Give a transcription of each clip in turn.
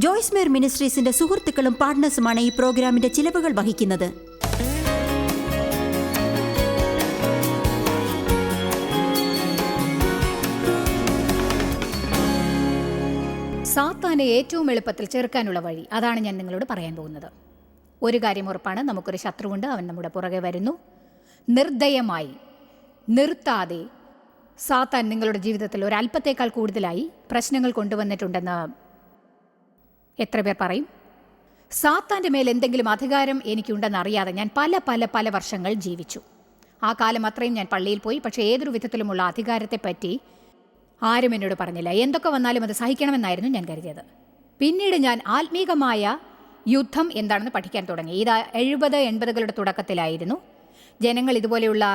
ജോയ്സ് മേർ മിനിസ്ട്രീസിന്റെ സുഹൃത്തുക്കളും പാർട്ട്നേഴ്സുമാണ് ഈ പ്രോഗ്രാമിന്റെ ചിലവുകൾ വഹിക്കുന്നത്. സാത്താനെ ഏറ്റവും എളുപ്പത്തിൽ ചെറുക്കാനുള്ള വഴി, അതാണ് ഞാൻ നിങ്ങളോട് പറയാൻ പോകുന്നത്. ഒരു കാര്യം ഉറപ്പാണ്, നമുക്കൊരു ശത്രുവുണ്ട്, അവൻ നമ്മുടെ പുറകെ വരുന്നു. നിർദ്ദയമായി, നിർത്താതെ സാത്താൻ നിങ്ങളുടെ ജീവിതത്തിൽ ഒരല്പത്തേക്കാൾ കൂടുതലായി പ്രശ്നങ്ങൾ കൊണ്ടുവന്നിട്ടുണ്ടെന്ന് എത്ര പേർ പറയും? സാത്താൻ്റെ മേൽ എന്തെങ്കിലും അധികാരം എനിക്കുണ്ടെന്ന് അറിയാതെ ഞാൻ പല പല പല വർഷങ്ങൾ ജീവിച്ചു. ആ കാലം അത്രയും ഞാൻ പള്ളിയിൽ പോയി. പക്ഷേ ഏതൊരു വിധത്തിലുമുള്ള അധികാരത്തെപ്പറ്റി ആരും എന്നോട് പറഞ്ഞില്ല. എന്തൊക്കെ വന്നാലും അത് സഹിക്കണമെന്നായിരുന്നു ഞാൻ കരുതിയത്. പിന്നീട് ഞാൻ ആത്മീകമായ യുദ്ധം എന്താണെന്ന് പഠിക്കാൻ തുടങ്ങി. ഇത് 70-80കളുടെ തുടക്കത്തിലായിരുന്നു. ജനങ്ങൾ ഇതുപോലെയുള്ള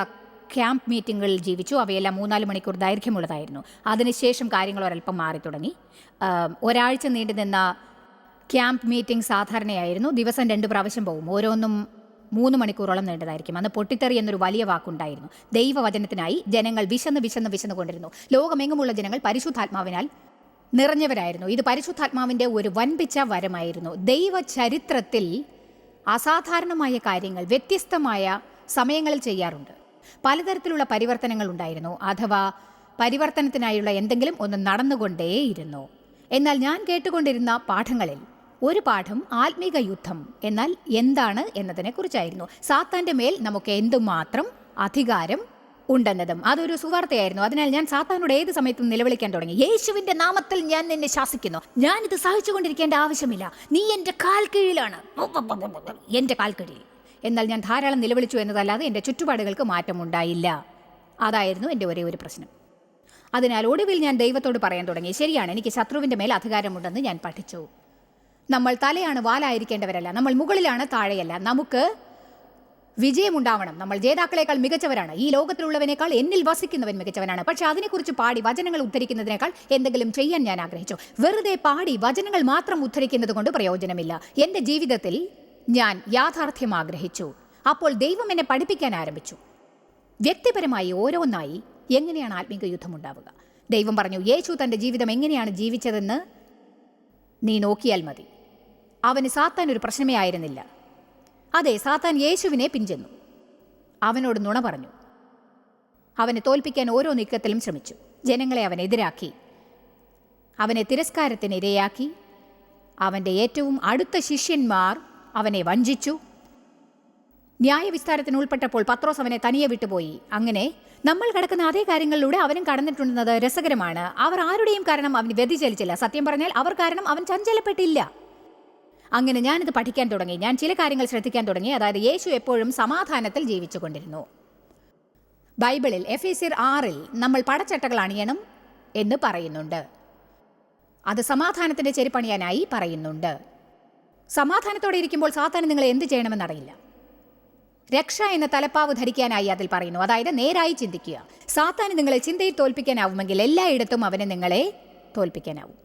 ക്യാമ്പ് മീറ്റിങ്ങുകളിൽ ജീവിച്ചു. അവയെല്ലാം 3-4 മണിക്കൂർ ദൈർഘ്യമുള്ളതായിരുന്നു. അതിനുശേഷം കാര്യങ്ങൾ ഒരല്പം മാറി തുടങ്ങി. ഒരാഴ്ച നീണ്ടു നിന്ന ക്യാമ്പ് മീറ്റിംഗ് സാധാരണയായിരുന്നു. ദിവസം 2 പ്രാവശ്യം പോകും. ഓരോന്നും 3 മണിക്കൂറോളം നീണ്ടതായിരിക്കും. അന്ന് പൊട്ടിത്തെറി എന്നൊരു വലിയ വാക്കുണ്ടായിരുന്നു. ദൈവവചനത്തിനായി ജനങ്ങൾ വിശന്ന് കൊണ്ടിരുന്നു. ലോകമെങ്ങുമുള്ള ജനങ്ങൾ പരിശുദ്ധാത്മാവിനാൽ നിറഞ്ഞവരായിരുന്നു. ഇത് പരിശുദ്ധാത്മാവിൻ്റെ ഒരു വൻപിച്ച വരമായിരുന്നു. ദൈവ ചരിത്രത്തിൽ അസാധാരണമായ കാര്യങ്ങൾ വ്യത്യസ്തമായ സമയങ്ങളിൽ ചെയ്യാറുണ്ട്. പലതരത്തിലുള്ള പരിവർത്തനങ്ങൾ ഉണ്ടായിരുന്നു, അഥവാ പരിവർത്തനത്തിനായുള്ള എന്തെങ്കിലും ഒന്ന് നടന്നുകൊണ്ടേയിരുന്നു. എന്നാൽ ഞാൻ കേട്ടുകൊണ്ടിരുന്ന പാഠങ്ങളിൽ ഒരു പാഠം ആത്മീക യുദ്ധം എന്നാൽ എന്താണ് എന്നതിനെക്കുറിച്ചായിരുന്നു. സാത്താൻ്റെ മേൽ നമുക്ക് എന്തുമാത്രം അധികാരം ഉണ്ടെന്നതും അതൊരു സുവാർത്തയായിരുന്നു. അതിനാൽ ഞാൻ സാത്താനോട് ഏത് സമയത്തും നിലവിളിക്കാൻ തുടങ്ങി. യേശുവിൻ്റെ നാമത്തിൽ ഞാൻ നിന്നെ ശാസിക്കുന്നു. ഞാനിത് സഹിച്ചുകൊണ്ടിരിക്കേണ്ട ആവശ്യമില്ല. നീ എൻ്റെ കാൽ കീഴിലാണ്, എൻ്റെ കാൽ കീഴിൽ. എന്നാൽ ഞാൻ ധാരാളം നിലവിളിച്ചു എന്നതല്ലാതെ എൻ്റെ ചുറ്റുപാടുകൾക്ക് മാറ്റമുണ്ടായില്ല. അതായിരുന്നു എൻ്റെ ഒരേ ഒരു പ്രശ്നം. അതിനാൽ ഒടുവിൽ ഞാൻ ദൈവത്തോട് പറയാൻ തുടങ്ങി, ശരിയാണ്, എനിക്ക് ശത്രുവിൻ്റെ മേൽ അധികാരമുണ്ടെന്ന് ഞാൻ പഠിച്ചു. നമ്മൾ തലയാണ് വാലായിരിക്കേണ്ടവരല്ല, നമ്മൾ മുകളിലാണ് താഴെയല്ല. നമുക്ക് വിജയമുണ്ടാവണം. നമ്മൾ ജേതാക്കളെക്കാൾ മികച്ചവരാണ്. ഈ ലോകത്തിലുള്ളവനേക്കാൾ എന്നിൽ വസിക്കുന്നവൻ മികച്ചവനാണ്. പക്ഷെ അതിനെക്കുറിച്ച് പാടി വചനങ്ങൾ ഉദ്ധരിക്കുന്നതിനേക്കാൾ എന്തെങ്കിലും ചെയ്യാൻ ഞാൻ ആഗ്രഹിച്ചു. വെറുതെ പാടി വചനങ്ങൾ മാത്രം ഉദ്ധരിക്കുന്നത് കൊണ്ട് പ്രയോജനമില്ല. എൻ്റെ ജീവിതത്തിൽ ഞാൻ യാഥാർത്ഥ്യം ആഗ്രഹിച്ചു. അപ്പോൾ ദൈവം എന്നെ പഠിപ്പിക്കാൻ ആരംഭിച്ചു. വ്യക്തിപരമായി ഓരോന്നായി എങ്ങനെയാണ് ആത്മീക യുദ്ധം ഉണ്ടാവുക. ദൈവം പറഞ്ഞു, യേശു തൻ്റെ ജീവിതം എങ്ങനെയാണ് ജീവിച്ചതെന്ന് നീ നോക്കിയാൽ മതി. അവന് സാത്താൻ ഒരു പ്രശ്നമേ ആയിരുന്നില്ല. അതെ, സാത്താൻ യേശുവിനെ പിൻചെന്നു. അവനോട് നുണ പറഞ്ഞു. അവനെ തോൽപ്പിക്കാൻ ഓരോ നീക്കത്തിലും ശ്രമിച്ചു. ജനങ്ങളെ അവൻ എതിരാക്കി, അവനെ തിരസ്കാരത്തിന് ഇരയാക്കി. അവൻ്റെ ഏറ്റവും അടുത്ത ശിഷ്യന്മാർ അവനെ വഞ്ചിച്ചു. ന്യായവിസ്താരത്തിന് ഉൾപ്പെട്ടപ്പോൾ പത്രോസ് അവനെ തനിയെ വിട്ടുപോയി. അങ്ങനെ നമ്മൾ കടക്കുന്ന അതേ കാര്യങ്ങളിലൂടെ അവനും കടന്നിട്ടുണ്ടെന്നത് രസകരമാണ്. അവർ ആരുടെയും കാരണം അവന് വ്യതിചലിച്ചില്ല. സത്യം പറഞ്ഞാൽ അവർ കാരണം അവൻ ചഞ്ചലപ്പെട്ടില്ല. അങ്ങനെ ഞാനിത് പഠിക്കാൻ തുടങ്ങി. ഞാൻ ചില കാര്യങ്ങൾ ശ്രദ്ധിക്കാൻ തുടങ്ങി. അതായത് യേശു എപ്പോഴും സമാധാനത്തിൽ ജീവിച്ചു കൊണ്ടിരുന്നു. ബൈബിളിൽ എഫേസ്യർ 6 നമ്മൾ പടച്ചട്ടകൾ അണിയണം എന്ന് പറയുന്നുണ്ട്. അത് സമാധാനത്തിൻ്റെ ചെരുപ്പണിയാനായി പറയുന്നുണ്ട്. സമാധാനത്തോടെ ഇരിക്കുമ്പോൾ സാത്താൻ നിങ്ങളെ എന്ത് ചെയ്യണമെന്നറിയില്ല. രക്ഷ എന്ന തലപ്പാവ് ധരിക്കാനായി അതിൽ പറയുന്നു. അതായത് നേരായി ചിന്തിക്കുക. സാത്താന് നിങ്ങളെ ചിന്തയിൽ തോൽപ്പിക്കാനാവുമെങ്കിൽ എല്ലായിടത്തും അവന് നിങ്ങളെ തോൽപ്പിക്കാനാവും.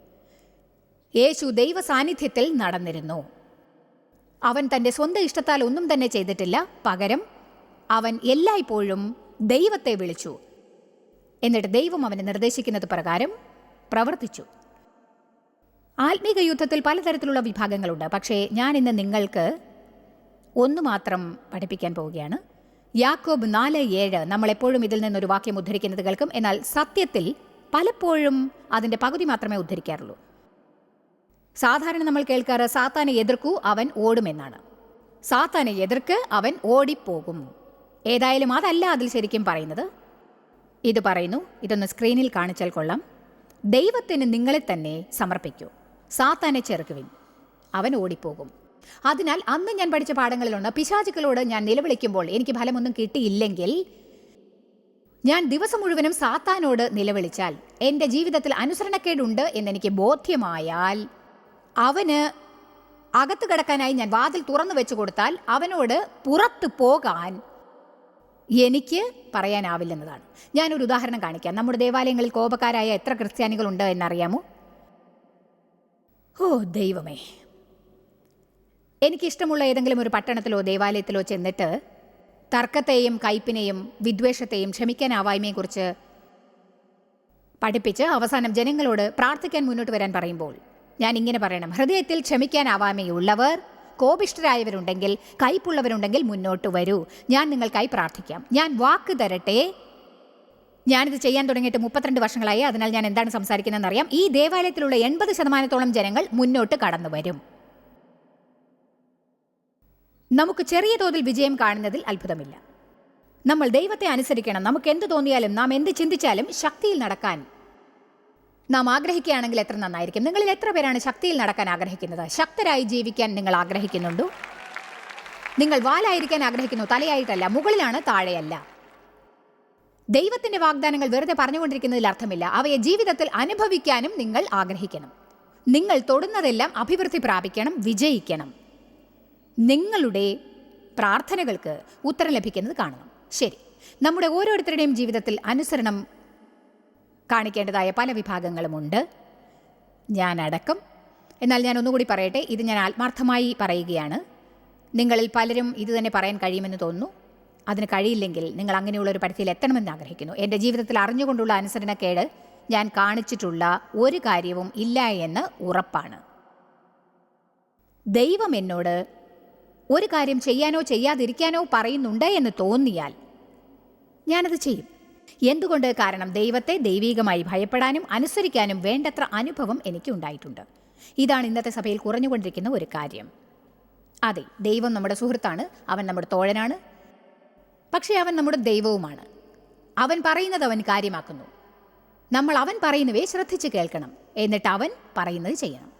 യേശു ദൈവ സാന്നിധ്യത്തിൽ നടന്നിരുന്നു. അവൻ തൻ്റെ സ്വന്തം ഇഷ്ടത്താൽ ഒന്നും തന്നെ ചെയ്തിട്ടില്ല. പകരം അവൻ എല്ലായ്പ്പോഴും ദൈവത്തെ വിളിച്ചു. എന്നിട്ട് ദൈവം അവന് നിർദ്ദേശിക്കുന്നത് പ്രകാരം പ്രവർത്തിച്ചു. ആത്മീക യുദ്ധത്തിൽ പലതരത്തിലുള്ള വിഭാഗങ്ങളുണ്ട്. പക്ഷേ ഞാൻ ഇന്ന് നിങ്ങൾക്ക് ഒന്ന് മാത്രം പഠിപ്പിക്കാൻ പോവുകയാണ്. യാക്കോബ് 4:7. നമ്മളെപ്പോഴും ഇതിൽ നിന്നൊരു വാക്യം ഉദ്ധരിക്കുന്നത് കേൾക്കും. എന്നാൽ സത്യത്തിൽ പലപ്പോഴും അതിൻ്റെ പകുതി മാത്രമേ ഉദ്ധരിക്കാറുള്ളൂ. സാധാരണ നമ്മൾ കേൾക്കാറ് സാത്താനെ എതിർക്കൂ, അവൻ ഓടുമെന്നാണ്. സാത്താനെ എതിർക്ക്, അവൻ ഓടിപ്പോകും. ഏതായാലും അതല്ല അതിൽ ശരിക്കും പറയുന്നത്. ഇത് പറയുന്നു, ഇതൊന്ന് സ്ക്രീനിൽ കാണിച്ചാൽ കൊള്ളാം. ദൈവത്തിന് നിങ്ങളെ തന്നെ സമർപ്പിക്കൂ, സാത്താനെ ചെറുക്കുവിൻ, അവൻ ഓടിപ്പോകും. അതിനാൽ അന്ന് ഞാൻ പഠിച്ച പാഠങ്ങളിലൊന്ന്, പിശാചുക്കളോട് ഞാൻ നിലവിളിക്കുമ്പോൾ എനിക്ക് ഫലമൊന്നും കിട്ടിയില്ലെങ്കിൽ ഞാൻ ദിവസം മുഴുവനും സാത്താനോട് നിലവിളിച്ചാൽ, എൻ്റെ ജീവിതത്തിൽ അനുസരണക്കേടുണ്ട് എന്നെനിക്ക് ബോധ്യമായാൽ, അവന് അകത്ത് കിടക്കാനായി ഞാൻ വാതിൽ തുറന്നു വെച്ചു കൊടുത്താൽ അവനോട് പുറത്തു പോകാൻ എനിക്ക് പറയാനാവില്ലെന്നതാണ്. ഞാനൊരു ഉദാഹരണം കാണിക്കാം. നമ്മുടെ ദേവാലയങ്ങളിൽ കോപക്കാരായ എത്ര ക്രിസ്ത്യാനികളുണ്ട് എന്നറിയാമോ? ഓ ദൈവമേ, എനിക്കിഷ്ടമുള്ള ഏതെങ്കിലും ഒരു പട്ടണത്തിലോ ദേവാലയത്തിലോ ചെന്നിട്ട് തർക്കത്തെയും കയ്പിനെയും വിദ്വേഷത്തെയും ക്ഷമിക്കാനാവായ്മയെക്കുറിച്ച് പഠിപ്പിച്ച് അവസാനം ജനങ്ങളോട് പ്രാർത്ഥിക്കാൻ മുന്നോട്ട് വരാൻ പറയുമ്പോൾ ഞാൻ ഇങ്ങനെ പറയണം: ഹൃദയത്തിൽ ക്ഷമിക്കാനാവാമെയുള്ളവർ, കോപിഷ്ഠരായവരുണ്ടെങ്കിൽ, കയ്പുള്ളവരുണ്ടെങ്കിൽ മുന്നോട്ട് വരൂ, ഞാൻ നിങ്ങൾക്കായി പ്രാർത്ഥിക്കാം. ഞാൻ വാക്ക് തരട്ടെ, ഞാനിത് ചെയ്യാൻ തുടങ്ങിയിട്ട് 32 വർഷങ്ങളായി. അതിനാൽ ഞാൻ എന്താണ് സംസാരിക്കുന്നതെന്ന് അറിയാം. ഈ ദേവാലയത്തിലുള്ള 80% ജനങ്ങൾ മുന്നോട്ട് കടന്നു വരും. നമുക്ക് ചെറിയ തോതിൽ വിജയം കാണുന്നതിൽ അത്ഭുതമില്ല. നമ്മൾ ദൈവത്തെ അനുസരിക്കണം. നമുക്ക് എന്ത് തോന്നിയാലും, നാം എന്ത് ചിന്തിച്ചാലും ശക്തിയിൽ നടക്കാൻ നാം ആഗ്രഹിക്കുകയാണെങ്കിൽ എത്ര നന്നായിരിക്കും. നിങ്ങളിൽ എത്ര പേരാണ് ശക്തിയിൽ നടക്കാൻ ആഗ്രഹിക്കുന്നത്? ശക്തരായി ജീവിക്കാൻ നിങ്ങൾ ആഗ്രഹിക്കുന്നുണ്ടോ? നിങ്ങൾ വാലായിരിക്കാൻ ആഗ്രഹിക്കുന്നു, തലയായിട്ടല്ല. മുകളിലാണ്, താഴെയല്ല. ദൈവത്തിന്റെ വാഗ്ദാനങ്ങൾ വെറുതെ പറഞ്ഞുകൊണ്ടിരിക്കുന്നതിൽ അർത്ഥമില്ല. അവയെ ജീവിതത്തിൽ അനുഭവിക്കാനും നിങ്ങൾ ആഗ്രഹിക്കണം. നിങ്ങൾ തൊടുന്നതെല്ലാം അഭിവൃദ്ധി പ്രാപിക്കണം, വിജയിക്കണം. നിങ്ങളുടെ പ്രാർത്ഥനകൾക്ക് ഉത്തരം ലഭിക്കുന്നത് കാണണം. ശരി, നമ്മുടെ ഓരോരുത്തരുടെയും ജീവിതത്തിൽ അനുസരണം കാണിക്കേണ്ടതായ പല വിഭാഗങ്ങളുമുണ്ട്, ഞാനടക്കം. എന്നാൽ ഞാൻ ഒന്നുകൂടി പറയട്ടെ, ഇത് ഞാൻ ആത്മാർത്ഥമായി പറയുകയാണ്. നിങ്ങളിൽ പലരും ഇത് തന്നെ പറയാൻ കഴിയുമെന്ന് തോന്നുന്നു. അതിന് കഴിയില്ലെങ്കിൽ നിങ്ങൾ അങ്ങനെയുള്ള ഒരു പരിധിയിൽ എത്തണമെന്ന് ആഗ്രഹിക്കുന്നു. എൻ്റെ ജീവിതത്തിൽ അറിഞ്ഞുകൊണ്ടുള്ള അനുസരണക്കേട് ഞാൻ കാണിച്ചിട്ടുള്ള ഒരു കാര്യവും ഇല്ല എന്ന് ഉറപ്പാണ്. ദൈവം എന്നോട് ഒരു കാര്യം ചെയ്യാനോ ചെയ്യാതിരിക്കാനോ പറയുന്നുണ്ട് എന്ന് തോന്നിയാൽ ഞാനത് ചെയ്യും. എന്തുകൊണ്ട്? കാരണം ദൈവത്തെ ദൈവീകമായി ഭയപ്പെടാനും അനുസരിക്കാനും വേണ്ടത്ര അനുഭവം എനിക്ക് ഉണ്ടായിട്ടുണ്ട്. ഇതാണ് ഇന്നത്തെ സഭയിൽ കുറഞ്ഞുകൊണ്ടിരിക്കുന്ന ഒരു കാര്യം. അതെ, ദൈവം നമ്മുടെ സുഹൃത്താണ്, അവൻ നമ്മുടെ തോഴനാണ്, പക്ഷേ അവൻ നമ്മുടെ ദൈവവുമാണ്. അവൻ പറയുന്നത് അവൻ കാര്യമാക്കുന്നു. നമ്മൾ അവൻ പറയുന്നവയെ ശ്രദ്ധിച്ച് കേൾക്കണം, എന്നിട്ട് അവൻ പറയുന്നത് ചെയ്യണം.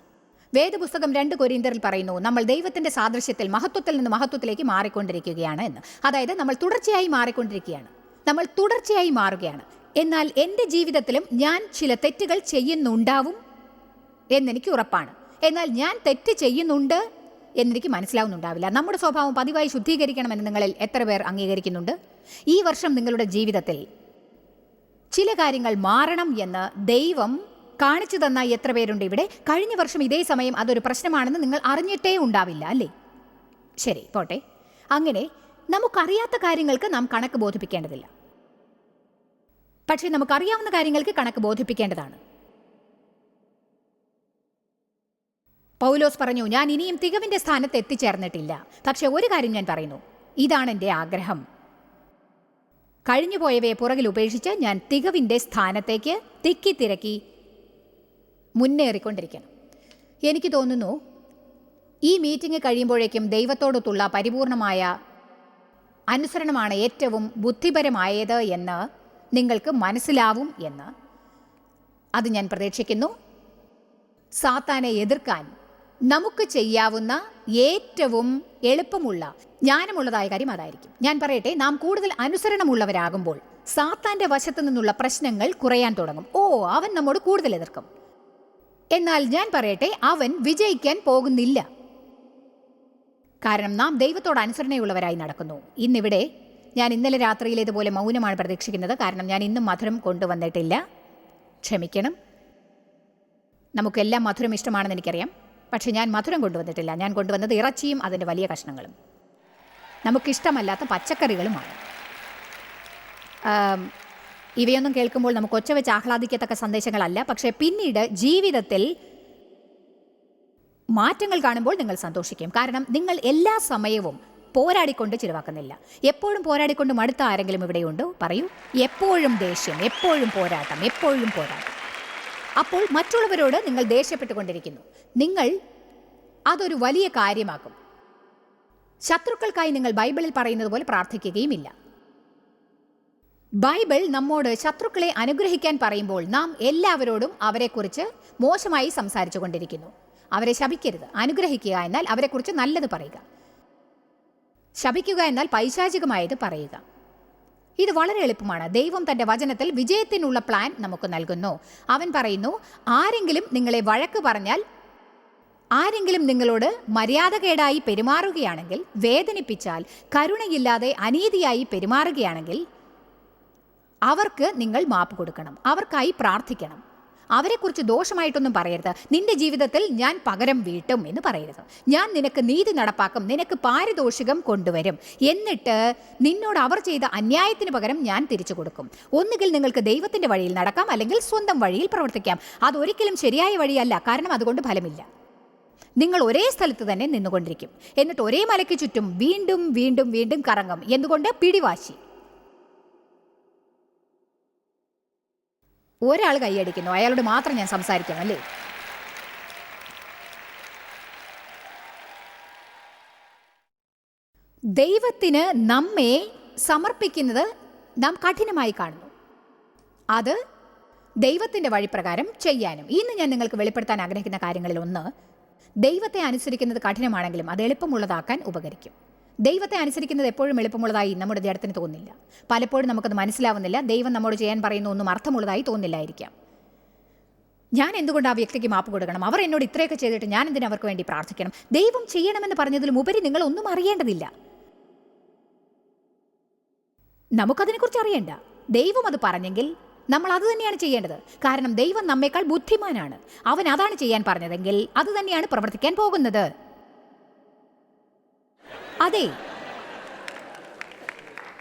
വേദപുസ്തകം 2 കൊരിന്ത്യരിൽ പറയുന്നു, നമ്മൾ ദൈവത്തിന്റെ സാദൃശ്യത്തിൽ മഹത്വത്തിൽ നിന്ന് മഹത്വത്തിലേക്ക് മാറിക്കൊണ്ടിരിക്കുകയാണ് എന്ന്. അതായത് നമ്മൾ തുടർച്ചയായി മാറിക്കൊണ്ടിരിക്കുകയാണ്, നമ്മൾ തുടർച്ചയായി മാറുകയാണ്. എന്നാൽ എൻ്റെ ജീവിതത്തിലും ഞാൻ ചില തെറ്റുകൾ ചെയ്യുന്നുണ്ടാവും എന്നെനിക്ക് ഉറപ്പാണ്. എന്നാൽ ഞാൻ തെറ്റ് ചെയ്യുന്നുണ്ട് എന്നെനിക്ക് മനസ്സിലാവുന്നുണ്ടാവില്ല. നമ്മുടെ സ്വഭാവം പതിവായി ശുദ്ധീകരിക്കണമെന്ന് നിങ്ങളിൽ എത്ര പേർ അംഗീകരിക്കുന്നുണ്ട്? ഈ വർഷം നിങ്ങളുടെ ജീവിതത്തിൽ ചില കാര്യങ്ങൾ മാറണം എന്ന് ദൈവം കാണിച്ചു തന്ന എത്ര പേരുണ്ട് ഇവിടെ? കഴിഞ്ഞ വർഷം ഇതേ സമയം അതൊരു പ്രശ്നമാണെന്ന് നിങ്ങൾ അറിഞ്ഞിട്ടേ ഉണ്ടാവില്ല, അല്ലേ? ശരി, പോട്ടെ. അങ്ങനെ നമുക്കറിയാത്ത കാര്യങ്ങൾക്ക് നാം കണക്ക് ബോധിപ്പിക്കേണ്ടതില്ല, പക്ഷേ നമുക്കറിയാവുന്ന കാര്യങ്ങൾക്ക് കണക്ക് ബോധിപ്പിക്കേണ്ടതാണ്. പൗലോസ് പറഞ്ഞു, ഞാൻ ഇനിയും തികവിൻ്റെ സ്ഥാനത്ത് എത്തിച്ചേർന്നിട്ടില്ല, പക്ഷെ ഒരു കാര്യം ഞാൻ പറയുന്നു, ഇതാണ് എൻ്റെ ആഗ്രഹം. കഴിഞ്ഞുപോയവയെ പുറകിൽ ഉപേക്ഷിച്ച് ഞാൻ തികവിൻ്റെ സ്ഥാനത്തേക്ക് തിക്കിത്തിരക്കി മുന്നേറിക്കൊണ്ടിരിക്കണം. എനിക്ക് തോന്നുന്നു ഈ മീറ്റിംഗ് കഴിയുമ്പോഴേക്കും ദൈവത്തോടൊത്തുള്ള പരിപൂർണമായ അനുസരണമാണ് ഏറ്റവും ബുദ്ധിപരമായത് എന്ന് നിങ്ങൾക്ക് മനസ്സിലാവും എന്ന്. അത് ഞാൻ പ്രതീക്ഷിക്കുന്നു. സാത്താനെ എതിർക്കാൻ നമുക്ക് ചെയ്യാവുന്ന ഏറ്റവും എളുപ്പമുള്ള ജ്ഞാനമുള്ളതായ കാര്യം അതായിരിക്കും. ഞാൻ പറയട്ടെ, നാം കൂടുതൽ അനുസരണമുള്ളവരാകുമ്പോൾ സാത്താന്റെ വശത്തു നിന്നുള്ള പ്രശ്നങ്ങൾ കുറയാൻ തുടങ്ങും. അവൻ നമ്മോട് കൂടുതൽ എതിർക്കും. എന്നാൽ ഞാൻ പറയട്ടെ, അവൻ വിജയിക്കാൻ പോകുന്നില്ല. കാരണം നാം ദൈവത്തോട് അനുസരണയുള്ളവരായി നടക്കുന്നു. ഇന്നിവിടെ ഞാൻ ഇന്നലെ രാത്രിയിലേതുപോലെ മൗനമാണ് പ്രതീക്ഷിക്കുന്നത്, കാരണം ഞാൻ ഇന്നും മധുരം കൊണ്ടുവന്നിട്ടില്ല. ക്ഷമിക്കണം, നമുക്കെല്ലാം മധുരം ഇഷ്ടമാണെന്ന് എനിക്കറിയാം, പക്ഷെ ഞാൻ മധുരം കൊണ്ടുവന്നിട്ടില്ല. ഞാൻ കൊണ്ടുവന്നത് ഇറച്ചിയും അതിൻ്റെ വലിയ കഷ്ണങ്ങളും, നമുക്കിഷ്ടമല്ലാത്ത പച്ചക്കറികളുമാണ്. ഇവയൊന്നും കേൾക്കുമ്പോൾ നമുക്ക് ഒച്ച വെച്ച് ആഹ്ലാദിക്കത്തക്ക സന്ദേശങ്ങളല്ല, പക്ഷേ പിന്നീട് ജീവിതത്തിൽ മാറ്റങ്ങൾ കാണുമ്പോൾ നിങ്ങൾ സന്തോഷിക്കും. കാരണം നിങ്ങൾ എല്ലാ സമയവും പോരാടിക്കൊണ്ട് ചിലവാക്കുന്നില്ല. എപ്പോഴും പോരാടിക്കൊണ്ട് മടുത്ത ആരെങ്കിലും ഇവിടെയുണ്ടോ? പറയൂ. എപ്പോഴും ദേഷ്യം, എപ്പോഴും പോരാട്ടം, എപ്പോഴും പോരാട്ടം. അപ്പോൾ മറ്റുള്ളവരോട് നിങ്ങൾ ദേഷ്യപ്പെട്ടുകൊണ്ടിരിക്കുന്നു. നിങ്ങൾ അതൊരു വലിയ കാര്യമാക്കും. ശത്രുക്കൾക്കായി നിങ്ങൾ ബൈബിളിൽ പറയുന്നത് പോലെ പ്രാർത്ഥിക്കുകയുമില്ല. ബൈബിൾ നമ്മോട് ശത്രുക്കളെ അനുഗ്രഹിക്കാൻ പറയുമ്പോൾ നാം എല്ലാവരോടും അവരെക്കുറിച്ച് മോശമായി സംസാരിച്ചു കൊണ്ടിരിക്കുന്നു. അവരെ ശപിക്കരുത്. അനുഗ്രഹിക്കുക എന്നാൽ അവരെക്കുറിച്ച് നല്ലത് പറയുക. ശപിക്കുക എന്നാൽ പൈശാചികമായത് പറയുക. ഇത് വളരെ എളുപ്പമാണ്. ദൈവം തൻ്റെ വചനത്തിൽ വിജയത്തിനുള്ള പ്ലാൻ നമുക്ക് നൽകുന്നു. അവൻ പറയുന്നു, ആരെങ്കിലും നിങ്ങളെ വഴക്ക് പറഞ്ഞാൽ, ആരെങ്കിലും നിങ്ങളോട് മര്യാദകേടായി പെരുമാറുകയാണെങ്കിൽ, വേദനിപ്പിച്ചാൽ, കരുണയില്ലാതെ അനീതിയായി പെരുമാറുകയാണെങ്കിൽ അവർക്ക് നിങ്ങൾ മാപ്പ് കൊടുക്കണം, അവർക്കായി പ്രാർത്ഥിക്കണം. അവരെക്കുറിച്ച് ദോഷമായിട്ടൊന്നും പറയരുത്. നിന്റെ ജീവിതത്തിൽ ഞാൻ പകരം വീട്ടും എന്ന് പറയരുത്. ഞാൻ നിനക്ക് നീതി നടപ്പാക്കും, നിനക്ക് പാരിതോഷികം കൊണ്ടുവരും, എന്നിട്ട് നിന്നോട് അവർ ചെയ്ത അന്യായത്തിന് പകരം ഞാൻ തിരിച്ചു കൊടുക്കും. ഒന്നുകിൽ നിങ്ങൾക്ക് ദൈവത്തിൻ്റെ വഴിയിൽ നടക്കാം, അല്ലെങ്കിൽ സ്വന്തം വഴിയിൽ പ്രവർത്തിക്കാം. അതൊരിക്കലും ശരിയായ വഴിയല്ല, കാരണം അതുകൊണ്ട് ഫലമില്ല. നിങ്ങൾ ഒരേ സ്ഥലത്ത് തന്നെ നിന്നുകൊണ്ടിരിക്കും, എന്നിട്ട് ഒരേ മലയ്ക്ക് ചുറ്റും വീണ്ടും വീണ്ടും വീണ്ടും കറങ്ങും. എന്തുകൊണ്ട്? പിടിവാശി. ഒരാൾ കൈയടിക്കുന്നു, അയാളോട് മാത്രം ഞാൻ സംസാരിക്കണം, അല്ലേ? ദൈവത്തിന് നമ്മെ സമർപ്പിക്കുന്നത് നാം കഠിനമായി കാണുന്നു. അത് ദൈവത്തിൻ്റെ വഴിപ്രകാരം ചെയ്യാനും. ഇന്ന് ഞാൻ നിങ്ങൾക്ക് വെളിപ്പെടുത്താൻ ആഗ്രഹിക്കുന്ന കാര്യങ്ങളിൽ ഒന്ന്, ദൈവത്തെ അനുസരിക്കുന്നത് കഠിനമാണെങ്കിലും അത് എളുപ്പമുള്ളതാക്കാൻ ഉപകരിക്കും. ദൈവത്തെ അനുസരിക്കുന്നത് എപ്പോഴും എളുപ്പമുള്ളതായി നമ്മുടെ ജഡത്തിന് തോന്നില്ല. പലപ്പോഴും നമുക്കത് മനസ്സിലാവുന്നില്ല. ദൈവം നമ്മോട് ചെയ്യാൻ പറയുന്ന ഒന്നും അർത്ഥമുള്ളതായി തോന്നില്ലായിരിക്കാം. ഞാൻ എന്തുകൊണ്ട് ആ വ്യക്തിക്ക് മാപ്പ് കൊടുക്കണം? അവർ എന്നോട് ഇത്രയൊക്കെ ചെയ്തിട്ട് ഞാൻ എന്തിനു അവർക്ക് വേണ്ടി പ്രാർത്ഥിക്കണം? ദൈവം ചെയ്യണമെന്ന് പറഞ്ഞതിലും ഉപരി നിങ്ങൾ ഒന്നും അറിയേണ്ടതില്ല. നമുക്കതിനെക്കുറിച്ച് അറിയണ്ട. ദൈവം അത് പറഞ്ഞെങ്കിൽ നമ്മൾ അത് തന്നെയാണ് ചെയ്യേണ്ടത്. കാരണം ദൈവം നമ്മേക്കാൾ ബുദ്ധിമാനാണ്. അവൻ അതാണ് ചെയ്യാൻ പറഞ്ഞതെങ്കിൽ അത് തന്നെയാണ് പ്രവർത്തിക്കാൻ പോകുന്നത്. അതെ,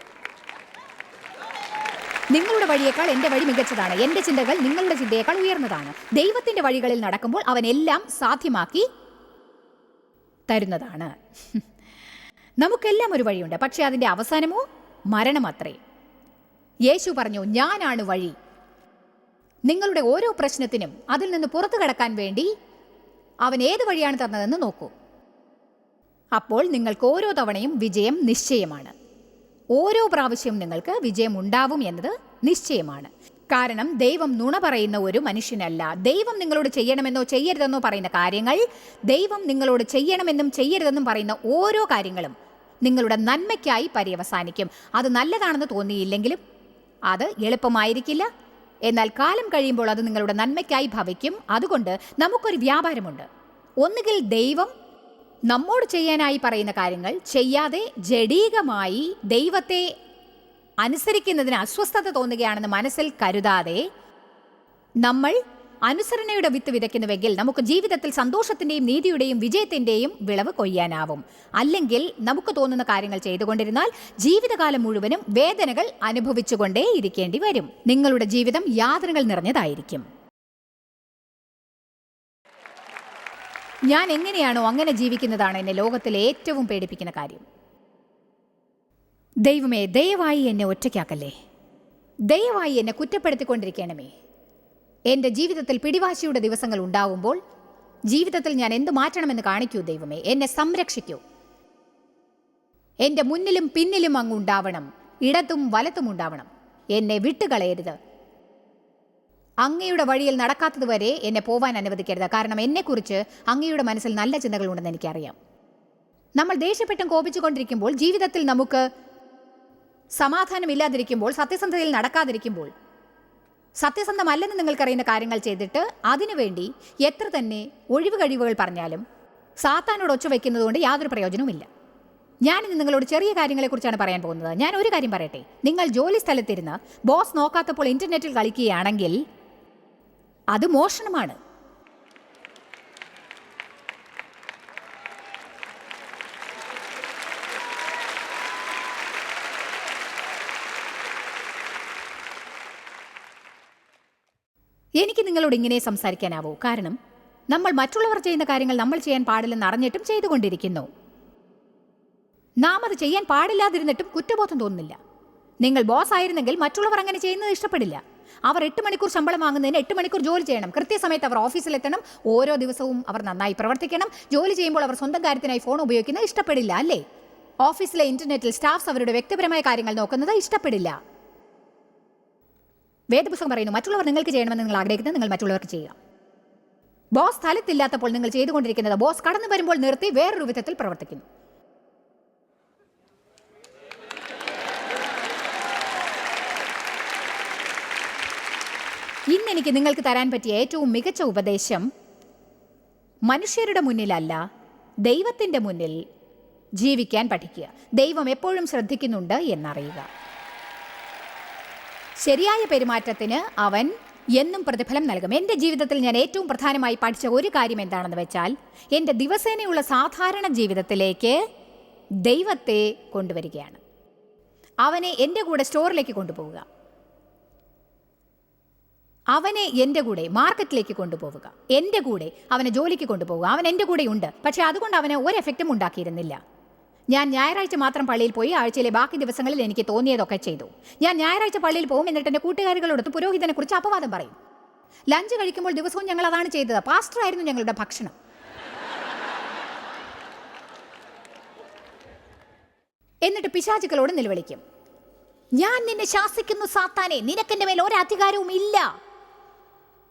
നിങ്ങളുടെ വഴിയേക്കാൾ എൻ്റെ വഴി മികച്ചതാണ്. എൻ്റെ ചിന്തകൾ നിങ്ങളുടെ ചിന്തയേക്കാൾ ഉയർന്നതാണ്. ദൈവത്തിൻ്റെ വഴികളിൽ നടക്കുമ്പോൾ അവൻ എല്ലാം സാധ്യമാക്കി തരുന്നതാണ്. നമുക്കെല്ലാം ഒരു വഴിയുണ്ട്, പക്ഷെ അതിൻ്റെ അവസാനമോ മരണമത്രേ. യേശു പറഞ്ഞു, ഞാനാണ് വഴി. നിങ്ങളുടെ ഓരോ പ്രശ്നത്തിനും അതിൽ നിന്ന് പുറത്തു കടക്കാൻ വേണ്ടി അവൻ ഏത് വഴിയാണ് തന്നതെന്ന് നോക്കൂ. അപ്പോൾ നിങ്ങൾക്ക് ഓരോ തവണയും വിജയം നിശ്ചയമാണ്. ഓരോ പ്രാവശ്യവും നിങ്ങൾക്ക് വിജയം ഉണ്ടാവും എന്നത് നിശ്ചയമാണ്. കാരണം ദൈവം നുണ പറയുന്ന ഒരു മനുഷ്യനല്ല. ദൈവം നിങ്ങളോട് ചെയ്യണമെന്നോ ചെയ്യരുതെന്നോ പറയുന്ന കാര്യങ്ങൾ, ദൈവം നിങ്ങളോട് ചെയ്യണമെന്നും ചെയ്യരുതെന്നും പറയുന്ന ഓരോ കാര്യങ്ങളും നിങ്ങളുടെ നന്മയ്ക്കായി പര്യവസാനിക്കും. അത് നല്ലതാണെന്ന് തോന്നിയില്ലെങ്കിലും അത് എളുപ്പമായിരിക്കില്ല. എന്നാൽ കാലം കഴിയുമ്പോൾ അത് നിങ്ങളുടെ നന്മയ്ക്കായി ഭവിക്കും. അതുകൊണ്ട് നമുക്കൊരു വ്യാപാരമുണ്ട്. ഒന്നുകിൽ ദൈവം നമ്മോട് ചെയ്യാനായി പറയുന്ന കാര്യങ്ങൾ ചെയ്യാതെ ജഡീകമായി ദൈവത്തെ അനുസരിക്കുന്നതിന് അസ്വസ്ഥത തോന്നുകയാണെന്ന് മനസ്സിൽ കരുതാതെ നമ്മൾ അനുസരണയുടെ വിത്ത് വിതയ്ക്കുന്നുവെങ്കിൽ നമുക്ക് ജീവിതത്തിൽ സന്തോഷത്തിൻ്റെയും നീതിയുടെയും വിജയത്തിൻ്റെയും വിളവ് കൊയ്യാനാവും. അല്ലെങ്കിൽ നമുക്ക് തോന്നുന്ന കാര്യങ്ങൾ ചെയ്തുകൊണ്ടിരുന്നാൽ ജീവിതകാലം മുഴുവനും വേദനകൾ അനുഭവിച്ചുകൊണ്ടേ ഇരിക്കേണ്ടി വരും. നിങ്ങളുടെ ജീവിതം യാതനകൾ നിറഞ്ഞതായിരിക്കും. ഞാൻ എങ്ങനെയാണോ അങ്ങനെ ജീവിക്കുന്നതാണ് എന്നെ ലോകത്തിലെ ഏറ്റവും പേടിപ്പിക്കുന്ന കാര്യം. ദൈവമേ, ദയവായി എന്നെ ഒറ്റയ്ക്കാക്കല്ലേ. ദയവായി എന്നെ കുറ്റപ്പെടുത്തിക്കൊണ്ടിരിക്കണമേ. എൻ്റെ ജീവിതത്തിൽ പിടിവാശിയുടെ ദിവസങ്ങൾ ഉണ്ടാവുമ്പോൾ ജീവിതത്തിൽ ഞാൻ എന്ത് മാറ്റണമെന്ന് കാണിക്കൂ ദൈവമേ. എന്നെ സംരക്ഷിക്കൂ. എൻ്റെ മുന്നിലും പിന്നിലും അങ്ങ് ഉണ്ടാവണം, ഇടത്തും വലത്തും ഉണ്ടാവണം. എന്നെ വിട്ടുകളയരുത്. അങ്ങയുടെ വഴിയിൽ നടക്കാത്തതുവരെ എന്നെ പോവാൻ അനുവദിക്കരുത്. കാരണം എന്നെക്കുറിച്ച് അങ്ങയുടെ മനസ്സിൽ നല്ല ചിന്തകളുണ്ടെന്ന് എനിക്കറിയാം. നമ്മൾ ദേഷ്യപ്പെട്ടും കോപിച്ചുകൊണ്ടിരിക്കുമ്പോൾ, ജീവിതത്തിൽ നമുക്ക് സമാധാനമില്ലാതിരിക്കുമ്പോൾ, സത്യസന്ധതയിൽ നടക്കാതിരിക്കുമ്പോൾ, സത്യസന്ധമല്ലെന്ന് നിങ്ങൾക്കറിയുന്ന കാര്യങ്ങൾ ചെയ്തിട്ട് അതിനുവേണ്ടി എത്ര തന്നെ ഒഴിവ് കഴിവുകൾ പറഞ്ഞാലും സാത്താനോട് ഒച്ച വയ്ക്കുന്നതുകൊണ്ട് യാതൊരു പ്രയോജനവുമില്ല. ഞാനിന്ന് നിങ്ങളോട് ചെറിയ കാര്യങ്ങളെക്കുറിച്ചാണ് പറയാൻ പോകുന്നത്. ഞാൻ ഒരു കാര്യം പറയട്ടെ. നിങ്ങൾ ജോലി സ്ഥലത്തിരുന്ന് ബോസ് നോക്കാത്തപ്പോൾ ഇന്റർനെറ്റിൽ കളിക്കുകയാണെങ്കിൽ അത് മോഷണമാണ്. എനിക്ക് നിങ്ങളോട് ഇങ്ങനെ സംസാരിക്കാനാവൂ. കാരണം നമ്മൾ മറ്റുള്ളവർ ചെയ്യുന്ന കാര്യങ്ങൾ നമ്മൾ ചെയ്യാൻ പാടില്ലെന്ന് അറിഞ്ഞിട്ടും ചെയ്തുകൊണ്ടിരിക്കുന്നു. നാം അത് ചെയ്യാൻ പാടില്ലാതിരുന്നിട്ടും കുറ്റബോധം തോന്നുന്നില്ല. നിങ്ങൾ ബോസ് ആയിരുന്നെങ്കിൽ മറ്റുള്ളവർ അങ്ങനെ ചെയ്യുന്നത് ഇഷ്ടപ്പെടില്ല. അവർ 8 മണിക്കൂർ ശമ്പളം വാങ്ങുന്നതിന് 8 മണിക്കൂർ ജോലി ചെയ്യണം. കൃത്യസമയത്ത് അവർ ഓഫീസിലെത്തണം. ഓരോ ദിവസവും അവർ നന്നായി പ്രവർത്തിക്കണം. ജോലി ചെയ്യുമ്പോൾ അവർ സ്വന്തം കാര്യത്തിനായി ഫോൺ ഉപയോഗിക്കുന്നത് ഇഷ്ടപ്പെടില്ല, അല്ലേ? ഓഫീസിലെ ഇന്റർനെറ്റിൽ സ്റ്റാഫ്സ് അവരുടെ വ്യക്തിപരമായ കാര്യങ്ങൾ നോക്കുന്നത് ഇഷ്ടപ്പെടില്ല. വേദപുസ്തകം പറയുന്നു, മറ്റുള്ളവർ നിങ്ങൾക്ക് ചെയ്യണമെന്ന് നിങ്ങൾ ആഗ്രഹിക്കുന്നത് നിങ്ങൾ മറ്റുള്ളവർക്ക് ചെയ്യുക. ബോസ് സ്ഥലത്തില്ലാത്തപ്പോൾ നിങ്ങൾ ചെയ്തുകൊണ്ടിരിക്കുന്നത് ബോസ് കടന്നു വരുമ്പോൾ നിർത്തി വേറൊരു വിധത്തിൽ പ്രവർത്തിക്കുന്നു. ഇന്നെനിക്ക് നിങ്ങൾക്ക് തരാൻ പറ്റിയ ഏറ്റവും മികച്ച ഉപദേശം, മനുഷ്യരുടെ മുന്നിലല്ല ദൈവത്തിൻ്റെ മുന്നിൽ ജീവിക്കാൻ പഠിക്കുക. ദൈവം എപ്പോഴും ശ്രദ്ധിക്കുന്നുണ്ട് എന്നറിയുക. ശരിയായ പെരുമാറ്റത്തിന് അവൻ എന്നും പ്രതിഫലം നൽകും. എൻ്റെ ജീവിതത്തിൽ ഞാൻ ഏറ്റവും പ്രധാനമായി പഠിച്ച ഒരു കാര്യം എന്താണെന്ന് വെച്ചാൽ, എൻ്റെ ദിവസേനയുള്ള സാധാരണ ജീവിതത്തിലേക്ക് ദൈവത്തെ കൊണ്ടുവരികയാണ്. അവനെ എൻ്റെ കൂടെ സ്റ്റോറിലേക്ക് കൊണ്ടുപോവുക, അവനെ എൻ്റെ കൂടെ മാർക്കറ്റിലേക്ക് കൊണ്ടുപോവുക, എൻ്റെ കൂടെ അവനെ ജോലിക്ക് കൊണ്ടുപോവുക. അവൻ എൻ്റെ കൂടെ ഉണ്ട്. പക്ഷേ അതുകൊണ്ട് അവന് ഒരു എഫക്റ്റും ഉണ്ടാക്കിയിരുന്നില്ല. ഞാൻ ഞായറാഴ്ച മാത്രം പള്ളിയിൽ പോയി ആഴ്ചയിലെ ബാക്കി ദിവസങ്ങളിൽ എനിക്ക് തോന്നിയതൊക്കെ ചെയ്തു. ഞാൻ ഞായറാഴ്ച പള്ളിയിൽ പോകും, എന്നിട്ട് എൻ്റെ കൂട്ടുകാരികളോടൊത്ത് പുരോഹിതനെ കുറിച്ച് അപവാദം പറയും. ലഞ്ച് കഴിക്കുമ്പോൾ ദിവസവും ഞങ്ങൾ അതാണ് ചെയ്തത്. പാസ്റ്ററായിരുന്നു ഞങ്ങളുടെ ഭക്ഷണം. എന്നിട്ട് പിശാചുക്കളോട് നിലവിളിക്കും, ഞാൻ നിന്നെ ശാസിക്കുന്നു സാത്താനെ, നിനക്കെൻ്റെ മേൽ ഒരധികാരവും ഇല്ല.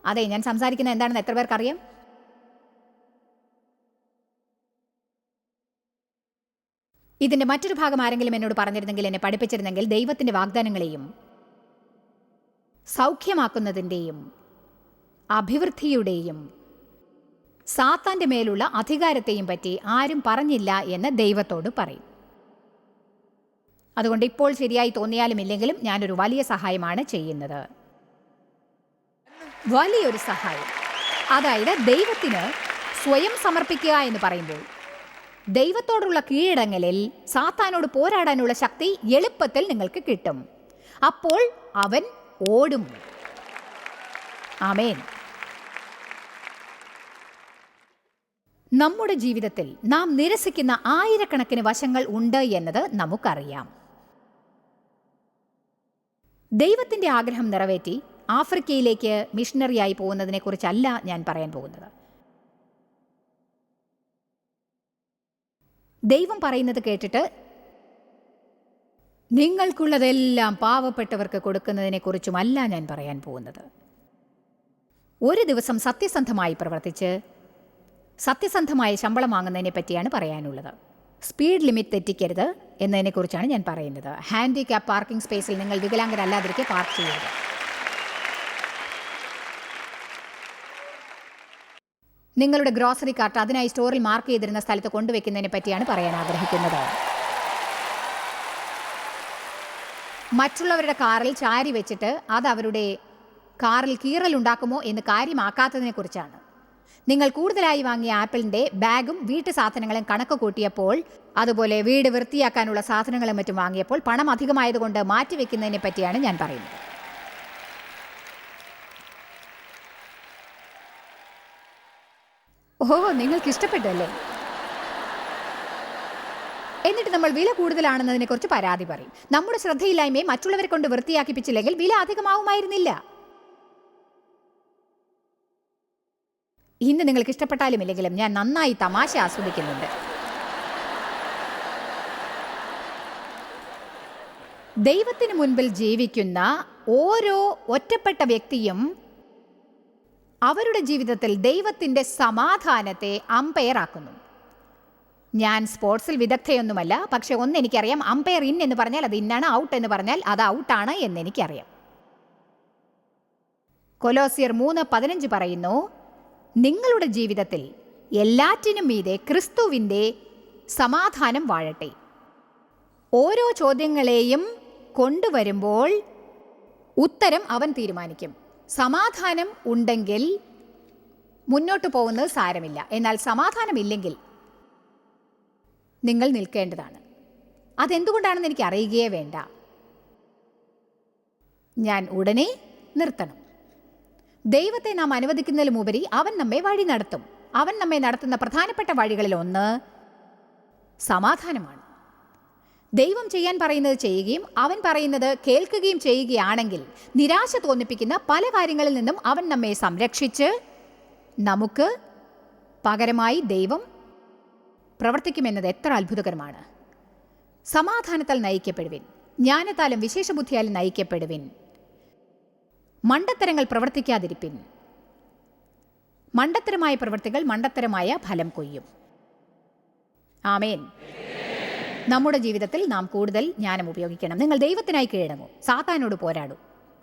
അതെ, ഞാൻ സംസാരിക്കുന്നത് എന്താണെന്ന് എത്ര പേർക്കറിയാം? ഇതിൻ്റെ മറ്റൊരു ഭാഗം ആരെങ്കിലും എന്നോട് പറഞ്ഞിരുന്നെങ്കിൽ, എന്നെ പഠിപ്പിച്ചിരുന്നെങ്കിൽ, ദൈവത്തിൻ്റെ വാഗ്ദാനങ്ങളെയും സൗഖ്യമാക്കുന്നതിൻ്റെയും അഭിവൃദ്ധിയുടെയും സാത്താൻ്റെ മേലുള്ള അധികാരത്തെയും പറ്റി ആരും പറഞ്ഞില്ല എന്ന് ദൈവത്തോട് പറയും. അതുകൊണ്ട് ഇപ്പോൾ ശരിയായി തോന്നിയാലും ഇല്ലെങ്കിലും ഞാനൊരു വലിയ സഹായമാണ് ചെയ്യുന്നത്. വലിയൊരു സഹായം. അതായത് ദൈവത്തിന് സ്വയം സമർപ്പിക്കുക എന്ന് പറയുമ്പോൾ, ദൈവത്തോടുള്ള കീഴടങ്ങലിൽ സാത്താനോട് പോരാടാനുള്ള ശക്തി എളുപ്പത്തിൽ നിങ്ങൾക്ക് കിട്ടും. അപ്പോൾ അവൻ ഓടും. ആമേൻ. നമ്മുടെ ജീവിതത്തിൽ നാം നിരസിക്കുന്ന ആയിരക്കണക്കിന് വശങ്ങൾ ഉണ്ട് എന്നത് നമുക്കറിയാം. ദൈവത്തിൻ്റെ ആഗ്രഹം നിറവേറ്റി ആഫ്രിക്കയിലേക്ക് മിഷണറിയായി പോകുന്നതിനെ കുറിച്ചല്ല ഞാൻ പറയാൻ പോകുന്നത്. ദൈവം പറയുന്നത് കേട്ടിട്ട് നിങ്ങൾക്കുള്ളതെല്ലാം പാവപ്പെട്ടവർക്ക് കൊടുക്കുന്നതിനെ കുറിച്ചുമല്ല ഞാൻ പറയാൻ പോകുന്നത്. ഒരു ദിവസം സത്യസന്ധമായി പ്രവർത്തിച്ച് സത്യസന്ധമായ ശമ്പളം വാങ്ങുന്നതിനെ പറ്റിയാണ് പറയാനുള്ളത്. സ്പീഡ് ലിമിറ്റ് തെറ്റിക്കരുത് എന്നതിനെക്കുറിച്ചാണ് ഞാൻ പറയുന്നത്. ഹാൻഡിക്യാപ്പ് പാർക്കിംഗ് സ്പേസിൽ നിങ്ങൾ വികലാംഗരല്ലാതിരിക്കെ പാർക്ക് ചെയ്യരുത്. നിങ്ങളുടെ ഗ്രോസറി കാർട്ട് അതിനായി സ്റ്റോറിൽ മാർക്ക് ചെയ്തിരുന്ന സ്ഥലത്ത് കൊണ്ടുവയ്ക്കുന്നതിനെ പറ്റിയാണ് പറയാൻ ആഗ്രഹിക്കുന്നത്. മറ്റുള്ളവരുടെ കാറിൽ ചാരി വെച്ചിട്ട് അത് അവരുടെ കാറിൽ കീറലുണ്ടാക്കുമോ എന്ന് കാര്യമാക്കാത്തതിനെ കുറിച്ചാണ്. നിങ്ങൾ കൂടുതലായി വാങ്ങിയ ആപ്പിളിൻ്റെ ബാഗും വീട്ടു സാധനങ്ങളും കണക്ക് കൂട്ടിയപ്പോൾ, അതുപോലെ വീട് വൃത്തിയാക്കാനുള്ള സാധനങ്ങളും മറ്റും വാങ്ങിയപ്പോൾ പണം അധികമായതുകൊണ്ട് മാറ്റിവെക്കുന്നതിനെ പറ്റിയാണ് ഞാൻ പറയുന്നത്. ഓ, നിങ്ങൾക്ക് ഇഷ്ടപ്പെട്ടല്ലേ? എന്നിട്ട് നമ്മൾ വില കൂടുതലാണെന്നതിനെക്കുറിച്ച് പരാതി പറയും. നമ്മുടെ ശ്രദ്ധയില്ലായ്മയെ മറ്റുള്ളവരെ കൊണ്ട് വൃത്തിയാക്കിപ്പിച്ചില്ലെങ്കിൽ വില അധികമാവുമായിരുന്നില്ല. ഇന്ന് നിങ്ങൾക്ക് ഇഷ്ടപ്പെട്ടാലും ഇല്ലെങ്കിലും ഞാൻ നന്നായി തമാശ ആസ്വദിക്കുന്നുണ്ട്. ദൈവത്തിന് മുൻപിൽ ജീവിക്കുന്ന ഓരോ ഒറ്റപ്പെട്ട വ്യക്തിയും അവരുടെ ജീവിതത്തിൽ ദൈവത്തിൻ്റെ സമാധാനത്തെ അമ്പയർ ആക്കുന്നു. ഞാൻ സ്പോർട്സിൽ വിദഗ്ധയൊന്നുമല്ല, പക്ഷെ ഒന്ന് എനിക്കറിയാം, അമ്പയർ ഇൻ എന്ന് പറഞ്ഞാൽ അത് ഇന്നാണ്, ഔട്ട് എന്ന് പറഞ്ഞാൽ അത് ഔട്ടാണ് എന്നെനിക്കറിയാം. കൊലോസിയർ 3:15 പറയുന്നു, നിങ്ങളുടെ ജീവിതത്തിൽ എല്ലാറ്റിനും മീതെ ക്രിസ്തുവിൻ്റെ സമാധാനം വാഴട്ടെ. ഓരോ ചോദ്യങ്ങളെയും കൊണ്ടുവരുമ്പോൾ ഉത്തരം അവൻ തീരുമാനിക്കും. സമാധാനം ഉണ്ടെങ്കിൽ മുന്നോട്ട് പോകുന്നത് സാരമില്ല. എന്നാൽ സമാധാനമില്ലെങ്കിൽ നിങ്ങൾ നിൽക്കേണ്ടതാണ്. അതെന്തുകൊണ്ടാണെന്ന് എനിക്ക് അറിയുകയേ വേണ്ട. ഞാൻ ഉടനെ നിർത്തണം. ദൈവത്തെ നാം അനുവദിക്കുന്നതിലുമുപരി അവൻ നമ്മെ വഴി നടത്തും. അവൻ നമ്മെ നടത്തുന്ന പ്രധാനപ്പെട്ട വഴികളിൽ ഒന്ന് സമാധാനമാണ്. ദൈവം ചെയ്യാൻ പറയുന്നത് ചെയ്യുകയും അവൻ പറയുന്നത് കേൾക്കുകയും ചെയ്യുകയാണെങ്കിൽ നിരാശ തോന്നിപ്പിക്കുന്ന പല കാര്യങ്ങളിൽ നിന്നും അവൻ നമ്മെ സംരക്ഷിച്ച് നമുക്ക് പകരമായി ദൈവം പ്രവർത്തിക്കുമെന്നത് എത്ര അത്ഭുതകരമാണ്. സമാധാനത്താൽ നയിക്കപ്പെടുവിൻ, ജ്ഞാനത്താലും വിശേഷബുദ്ധിയാലും നയിക്കപ്പെടുവിൻ. മണ്ടത്തരങ്ങൾ പ്രവർത്തിക്കാതിരിപ്പിൻ. മണ്ടത്തരമായ പ്രവൃത്തികൾ മണ്ടത്തരമായ ഫലം കൊയ്യും. ആമേൻ. നമ്മുടെ ജീവിതത്തിൽ നാം കൂടുതൽ ജ്ഞാനം ഉപയോഗിക്കണം. നിങ്ങൾ ദൈവത്തിനായി കീഴടങ്ങൂ, സാത്താനോട് പോരാടൂ,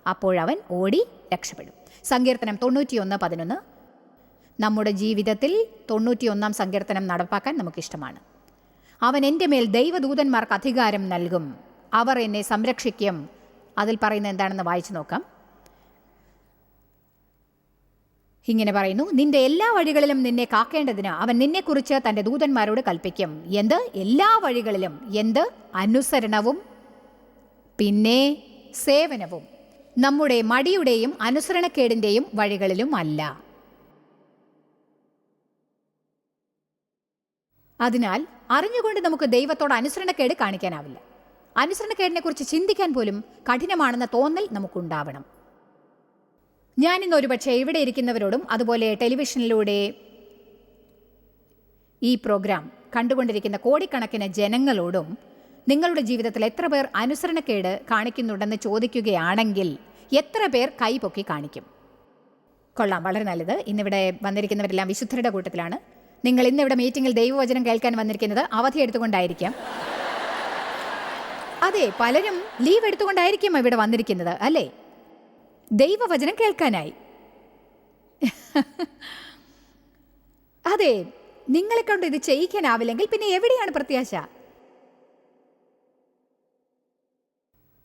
അപ്പോഴവൻ ഓടി രക്ഷപ്പെടും. സങ്കീർത്തനം 91:11. നമ്മുടെ ജീവിതത്തിൽ 91-ാം സങ്കീർത്തനം നടപ്പാക്കാൻ നമുക്കിഷ്ടമാണ്. അവൻ എൻ്റെ മേൽ ദൈവദൂതന്മാർക്ക് അധികാരം നൽകും, അവർ എന്നെ സംരക്ഷിക്കും. അതിൽ പറയുന്നത് എന്താണെന്ന് വായിച്ചു നോക്കാം. ഇങ്ങനെ പറയുന്നു, നിന്റെ എല്ലാ വഴികളിലും നിന്നെ കാക്കേണ്ടതിന് അവൻ നിന്നെക്കുറിച്ച് തൻ്റെ ദൂതന്മാരോട് കൽപ്പിക്കും. എന്ത്? എല്ലാ വഴികളിലും. എന്ത്? അനുസരണവും പിന്നെ സേവനവും. നമ്മുടെ മടിയുടെയും അനുസരണക്കേടിൻ്റെയും വഴികളിലും അല്ല. അതിനാൽ അറിഞ്ഞുകൊണ്ട് നമുക്ക് ദൈവത്തോട് അനുസരണക്കേട് കാണിക്കാനാവില്ല. അനുസരണക്കേടിനെ കുറിച്ച് ചിന്തിക്കാൻ പോലും കഠിനമാണെന്ന തോന്നൽ നമുക്കുണ്ടാവണം. ഞാനിന്ന് ഒരുപക്ഷെ ഇവിടെ ഇരിക്കുന്നവരോടും അതുപോലെ ടെലിവിഷനിലൂടെ ഈ പ്രോഗ്രാം കണ്ടുകൊണ്ടിരിക്കുന്ന കോടിക്കണക്കിന് ജനങ്ങളോടും നിങ്ങളുടെ ജീവിതത്തിൽ എത്ര പേർ അനുസരണക്കേട് കാണിക്കുന്നുണ്ടെന്ന് ചോദിക്കുകയാണെങ്കിൽ എത്ര പേർ കൈപൊക്കി കാണിക്കും? കൊള്ളാം, വളരെ നല്ലത്. ഇന്നിവിടെ വന്നിരിക്കുന്നവരെല്ലാം വിശുദ്ധരുടെ കൂട്ടത്തിലാണ്. നിങ്ങൾ ഇന്നിവിടെ മീറ്റിംഗിൽ ദൈവവചനം കേൾക്കാൻ വന്നിരിക്കുന്നത് അവധി എടുത്തുകൊണ്ടായിരിക്കാം. അതെ, പലരും ലീവ് എടുത്തുകൊണ്ടായിരിക്കും ഇവിടെ വന്നിരിക്കുന്നത്, അല്ലേ? ദൈവവചനം കേൾക്കാനായി. അതെ, നിങ്ങളെ കൊണ്ട് ഇത് ചെയ്യിക്കാനാവില്ലെങ്കിൽ പിന്നെ എവിടെയാണ് പ്രത്യാശ?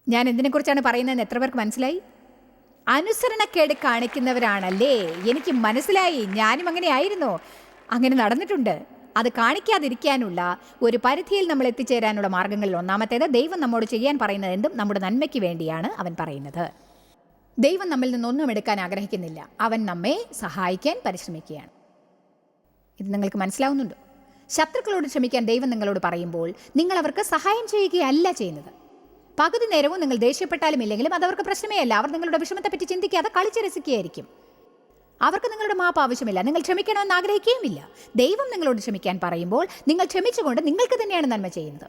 ഞാൻ എന്തിനെക്കുറിച്ചാണ് പറയുന്നതെന്ന് എത്ര പേർക്ക് മനസ്സിലായി? അനുസരണക്കേട് കാണിക്കുന്നവരാണല്ലേ. എനിക്ക് മനസ്സിലായി, ഞാനും അങ്ങനെ ആയിരുന്നു, അങ്ങനെ നടന്നിട്ടുണ്ട്. അത് കാണിക്കാതിരിക്കാനുള്ള ഒരു പരിധിയിൽ നമ്മൾ എത്തിച്ചേരാനുള്ള മാർഗങ്ങളിൽ ഒന്നാമത്തേത്, ദൈവം നമ്മോട് ചെയ്യാൻ പറയുന്നത് എന്തും നമ്മുടെ നന്മയ്ക്ക് വേണ്ടിയാണ് അവൻ പറയുന്നത്. ദൈവം നമ്മിൽ നിന്നൊന്നും എടുക്കാൻ ആഗ്രഹിക്കുന്നില്ല, അവൻ നമ്മെ സഹായിക്കാൻ പരിശ്രമിക്കുകയാണ്. ഇത് നിങ്ങൾക്ക് മനസ്സിലാവുന്നുണ്ടോ? ശത്രുക്കളോട് ക്ഷമിക്കാൻ ദൈവം നിങ്ങളോട് പറയുമ്പോൾ നിങ്ങൾ അവർക്ക് സഹായം ചെയ്യുകയല്ല ചെയ്യുന്നത്. പകുതി നേരവും നിങ്ങൾ ദേഷ്യപ്പെട്ടാലും ഇല്ലെങ്കിലും അതവർക്ക് പ്രശ്നമേ അല്ല. അവർ നിങ്ങളുടെ വിഷമത്തെപ്പറ്റി ചിന്തിക്കാതെ കളിച്ച് രസിക്കുകയായിരിക്കും. അവർക്ക് നിങ്ങളുടെ മാപ്പ് ആവശ്യമില്ല, നിങ്ങൾ ക്ഷമിക്കണമെന്ന് ആഗ്രഹിക്കുകയുമില്ല. ദൈവം നിങ്ങളോട് ക്ഷമിക്കാൻ പറയുമ്പോൾ നിങ്ങൾ ക്ഷമിച്ചുകൊണ്ട് നിങ്ങൾക്ക് തന്നെയാണ് നന്മ ചെയ്യുന്നത്.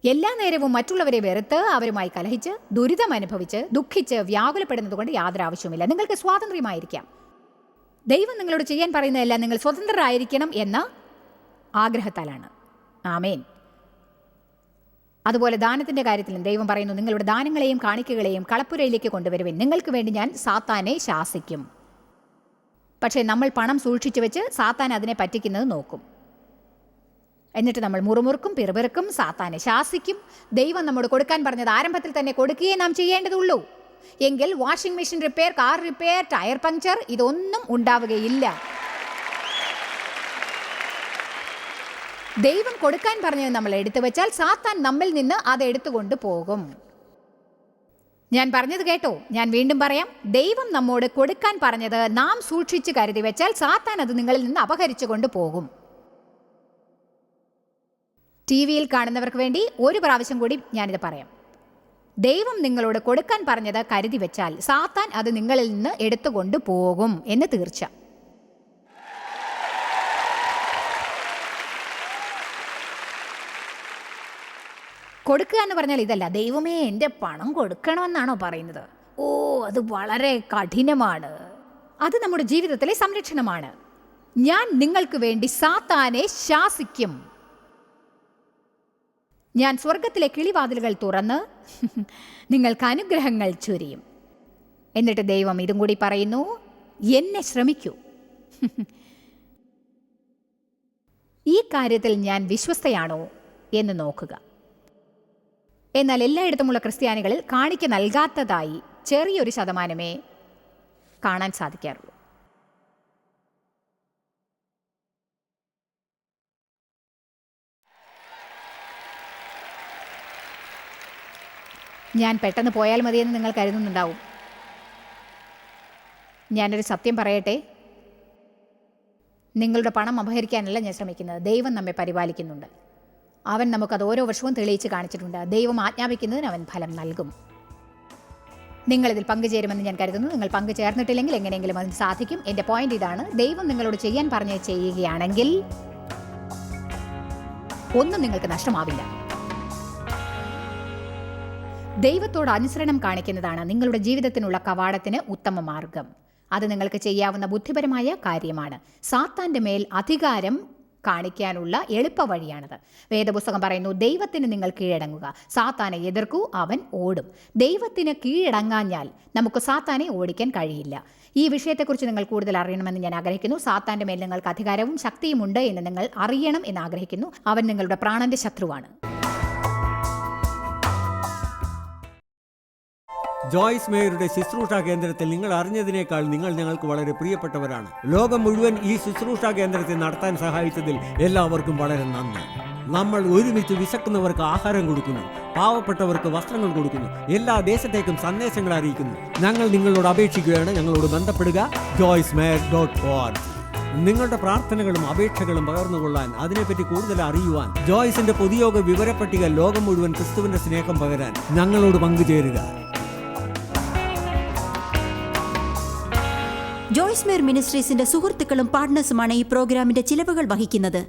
എല്ലാ നേരവും മറ്റുള്ളവരെ വെറുത്ത് അവരുമായി കലഹിച്ച് ദുരിതം അനുഭവിച്ച് ദുഃഖിച്ച് വ്യാകുലപ്പെടുന്നത് കൊണ്ട് യാതൊരു ആവശ്യവുമില്ല. നിങ്ങൾക്ക് സ്വാതന്ത്ര്യമായിരിക്കാം. ദൈവം നിങ്ങളോട് ചെയ്യാൻ പറയുന്നതെല്ലാം നിങ്ങൾ സ്വതന്ത്രരായിരിക്കണം എന്ന ആഗ്രഹത്താലാണ്. ആമേൻ. അതുപോലെ ദാനത്തിൻ്റെ കാര്യത്തിലും ദൈവം പറയുന്നു, നിങ്ങളുടെ ദാനങ്ങളെയും കാണിക്കകളെയും കളപ്പുരയിലേക്ക് കൊണ്ടുവരുവിൻ, നിങ്ങൾക്ക് വേണ്ടി ഞാൻ സാത്താനെ ശാസിക്കും. പക്ഷേ നമ്മൾ പണം സൂക്ഷിച്ചു വെച്ച് സാത്താൻ അതിനെ പറ്റിക്കുന്നത് നോക്കും. എന്നിട്ട് നമ്മൾ മുറുമുറുക്കും, പിറുപിറുക്കും, സാത്താനെ ശാസിക്കും. ദൈവം നമ്മോട് കൊടുക്കാൻ പറഞ്ഞത് ആരംഭത്തിൽ തന്നെ കൊടുക്കുകയേ നാം ചെയ്യേണ്ടതുള്ളൂ. എങ്കിൽ washing machine repair, car repair, tyre puncture ഇതൊന്നും ഉണ്ടാവുകയില്ല. ദൈവം കൊടുക്കാൻ പറഞ്ഞത് നമ്മൾ എടുത്തു വെച്ചാൽ സാത്താൻ നമ്മിൽ നിന്ന് അത് എടുത്തുകൊണ്ട് പോകും. ഞാൻ പറഞ്ഞത് കേട്ടോ? ഞാൻ വീണ്ടും പറയാം. ദൈവം നമ്മോട് കൊടുക്കാൻ പറഞ്ഞത് നാം സൂക്ഷിച്ച് കരുതി വെച്ചാൽ സാത്താൻ അത് നിങ്ങളിൽ നിന്ന് അപഹരിച്ചു കൊണ്ട് പോകും. TV-യിൽ കാണുന്നവർക്ക് വേണ്ടി ഒരു പ്രാവശ്യം കൂടി ഞാനിത് പറയാം. ദൈവം നിങ്ങളോട് കൊടുക്കാൻ പറഞ്ഞത് കരുതി വെച്ചാൽ സാത്താൻ അത് നിങ്ങളിൽ നിന്ന് എടുത്തുകൊണ്ട് പോകും എന്ന് തീർച്ച. കൊടുക്കുക എന്ന് പറഞ്ഞാൽ ഇതല്ല, ദൈവമേ എൻ്റെ പണം കൊടുക്കണമെന്നാണോ പറയുന്നത്? ഓ, അത് വളരെ കഠിനമാണ്. അത് നമ്മുടെ ജീവിതത്തിലെ സംരക്ഷണമാണ്. ഞാൻ നിങ്ങൾക്ക് വേണ്ടി സാത്താനെ ശാസിക്കും. ഞാൻ സ്വർഗത്തിലെ കിളിവാതിലുകൾ തുറന്ന് നിങ്ങൾക്ക് അനുഗ്രഹങ്ങൾ ചൊരിയും. എന്നിട്ട് ദൈവം ഇതും കൂടി പറയുന്നു, എന്നെ ശ്രമിക്കൂ. ഈ കാര്യത്തിൽ ഞാൻ വിശ്വസ്തയാണോ എന്ന് നോക്കുക. എന്നാൽ എല്ലായിടത്തുമുള്ള ക്രിസ്ത്യാനികളിൽ കാണിക്ക നൽകാത്തതായി ചെറിയൊരു ശതമാനമേ കാണാൻ സാധിക്കാറുള്ളൂ. ഞാൻ പെട്ടെന്ന് പോയാൽ മതിയെന്ന് നിങ്ങൾ കരുതുന്നുണ്ടാവും. ഞാനൊരു സത്യം പറയട്ടെ, നിങ്ങളുടെ പണം അപഹരിക്കാനല്ല ഞാൻ ശ്രമിക്കുന്നത്. ദൈവം നമ്മെ പരിപാലിക്കുന്നുണ്ട്. അവൻ നമുക്കത് ഓരോ വർഷവും തെളിയിച്ച് കാണിച്ചിട്ടുണ്ട്. ദൈവം ആജ്ഞാപിക്കുന്നതിന് അവൻ ഫലം നൽകും. നിങ്ങളിതിൽ പങ്കുചേരുമെന്ന് ഞാൻ കരുതുന്നു. നിങ്ങൾ പങ്കുചേർന്നിട്ടില്ലെങ്കിൽ എങ്ങനെയെങ്കിലും അതിന് സാധിക്കും. എൻ്റെ പോയിന്റ് ഇതാണ്, ദൈവം നിങ്ങളോട് ചെയ്യാൻ പറഞ്ഞ് ചെയ്യുകയാണെങ്കിൽ ഒന്നും നിങ്ങൾക്ക് നഷ്ടമാവില്ല. ദൈവത്തോട് അനുസരണം കാണിക്കുന്നതാണ് നിങ്ങളുടെ ജീവിതത്തിനുള്ള കവാടത്തിന് ഉത്തമ മാർഗം. അത് നിങ്ങൾക്ക് ചെയ്യാവുന്ന ബുദ്ധിപരമായ കാര്യമാണ്. സാത്താൻ്റെ മേൽ അധികാരം കാണിക്കാനുള്ള എളുപ്പ വഴിയാണത്. വേദപുസ്തകം പറയുന്നു, ദൈവത്തിന് നിങ്ങൾ കീഴടങ്ങുക, സാത്താനെ എതിർക്കൂ, അവൻ ഓടും. ദൈവത്തിന് കീഴടങ്ങാഞ്ഞാൽ നമുക്ക് സാത്താനെ ഓടിക്കാൻ കഴിയില്ല. ഈ വിഷയത്തെക്കുറിച്ച് നിങ്ങൾ കൂടുതൽ അറിയണമെന്ന് ഞാൻ ആഗ്രഹിക്കുന്നു. സാത്താൻ്റെ മേൽ നിങ്ങൾക്ക് അധികാരവും ശക്തിയും ഉണ്ട് എന്ന് നിങ്ങൾ അറിയണം എന്ന് ആഗ്രഹിക്കുന്നു. അവൻ നിങ്ങളുടെ പ്രാണന്റെ ശത്രുവാണ്. ജോയ്സ് മേയറുടെ ശുശ്രൂഷാ കേന്ദ്രത്തിൽ നിങ്ങൾ അറിഞ്ഞതിനേക്കാൾ നിങ്ങൾ ഞങ്ങൾക്ക് വളരെ പ്രിയപ്പെട്ടവരാണ്. ലോകം മുഴുവൻ ഈ ശുശ്രൂഷാ കേന്ദ്രത്തെ നടത്താൻ സഹായിച്ചതിൽ എല്ലാവർക്കും വളരെ നന്ദി. നമ്മൾ ഒരുമിച്ച് വിശക്കുന്നവർക്ക് ആഹാരം കൊടുക്കുന്നു, പാവപ്പെട്ടവർക്ക് വസ്ത്രങ്ങൾ കൊടുക്കുന്നു, എല്ലാ ദേശത്തേക്കും സന്ദേശങ്ങൾ അറിയിക്കുന്നു. ഞങ്ങൾ നിങ്ങളോട് അപേക്ഷിക്കുകയാണ്, ഞങ്ങളോട് ബന്ധപ്പെടുക joycemeyer.org. നിങ്ങളുടെ പ്രാർത്ഥനകളും അപേക്ഷകളും പകർന്നുകൊള്ളാൻ, അതിനെപ്പറ്റി കൂടുതൽ അറിയുവാൻ, ജോയ്സിന്റെ പൊതുയോഗ വിവരപ്പട്ടിക ലോകം മുഴുവൻ ക്രിസ്തുവിന്റെ സ്നേഹം പകരാൻ ഞങ്ങളോട് പങ്കുചേരുക. ജോയ്സ് മേയർ മിനിസ്ട്രീസിന്റെ സുഹൃത്തുക്കളും പാർട്ട്നേഴ്സുമാണ് ഈ പ്രോഗ്രാമിന്റെ ചിലവുകൾ വഹിക്കുന്നത്.